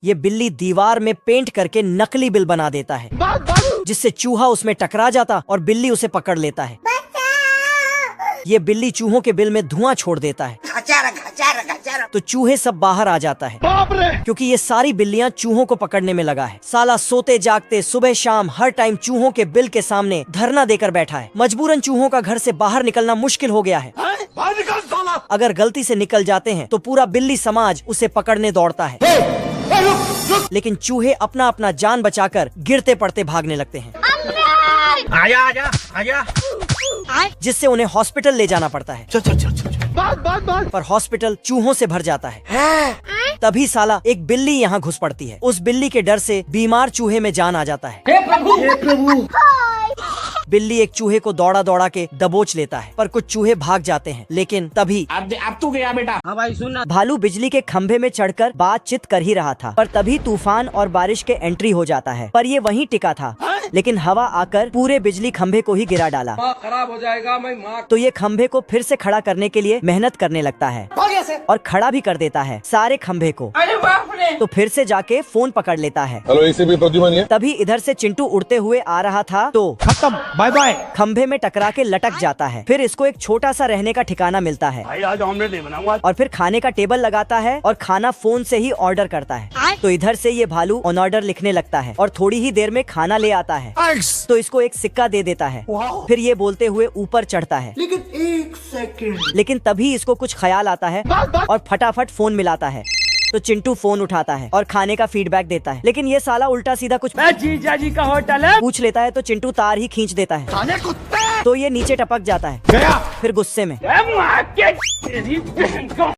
ये बिल्ली दीवार में पेंट करके नकली बिल बना देता है, जिससे चूहा उसमें टकरा जाता और बिल्ली उसे पकड़ लेता है। ये बिल्ली चूहों के बिल में धुआं छोड़ देता है, तो चूहे सब बाहर आ जाता है, क्योंकि ये सारी बिल्लियां चूहों को पकड़ने में लगा है। साला सोते जागते सुबह शाम हर टाइम चूहों के बिल के सामने धरना देकर बैठा है। मजबूरन चूहों का घर से बाहर निकलना मुश्किल हो गया है। अगर गलती से निकल जाते हैं तो पूरा बिल्ली समाज उसे पकड़ने दौड़ता है, लेकिन चूहे अपना अपना जान बचाकर गिरते पड़ते भागने लगते हैं। आजा आजा आजा, जिससे उन्हें हॉस्पिटल ले जाना पड़ता है। चल चल चल चल। पर हॉस्पिटल चूहों से भर जाता है। तभी साला एक बिल्ली यहाँ घुस पड़ती है। उस बिल्ली के डर से बीमार चूहे में जान आ जाता है। हे प्रभु। बिल्ली एक चूहे को दौड़ा दौड़ा के दबोच लेता है, पर कुछ चूहे भाग जाते हैं। लेकिन तभी अब तू गया बेटा। हाँ भाई सुन ना। भालू बिजली के खंभे में चढ़कर बातचीत कर ही रहा था, पर तभी तूफान और बारिश के एंट्री हो जाता है। पर ये वहीं टिका था, लेकिन हवा आकर पूरे बिजली खंभे को ही गिरा डाला। खराब हो जाएगा मैं माँ। तो ये खंभे को फिर से खड़ा करने के लिए मेहनत करने लगता है और खड़ा भी कर देता है सारे खंभे को। अरे बाप रे। तो फिर से जाके फोन पकड़ लेता है। हेलो, इसे भी प्रद्युमन है। तभी इधर से चिंटू उड़ते हुए आ रहा था तो खत्म, बाय बाय। खंभे में टकरा के लटक जाता है। फिर इसको एक छोटा सा रहने का ठिकाना मिलता है भाई आज ऑमलेट नहीं बनाऊंगा। और फिर खाने का टेबल लगाता है और खाना फोन से ही ऑर्डर करता है। तो इधर से ये भालू ऑन ऑर्डर लिखने लगता है और थोड़ी ही देर में खाना ले आता है। तो इसको एक सिक्का दे देता है। फिर ये बोलते हुए ऊपर चढ़ता है, लेकिन एक सेकंड। लेकिन तभी इसको कुछ ख्याल आता है और फटाफट फोन मिलाता है। तो चिंटू फोन उठाता है और खाने का फीडबैक देता है, लेकिन ये साला उल्टा सीधा कुछ जीजा जी का होटल है। पूछ लेता है। तो चिंटू तार ही खींच देता है, तो ये नीचे टपक जाता है। गया फिर गुस्से में माँ के तेरी बहन को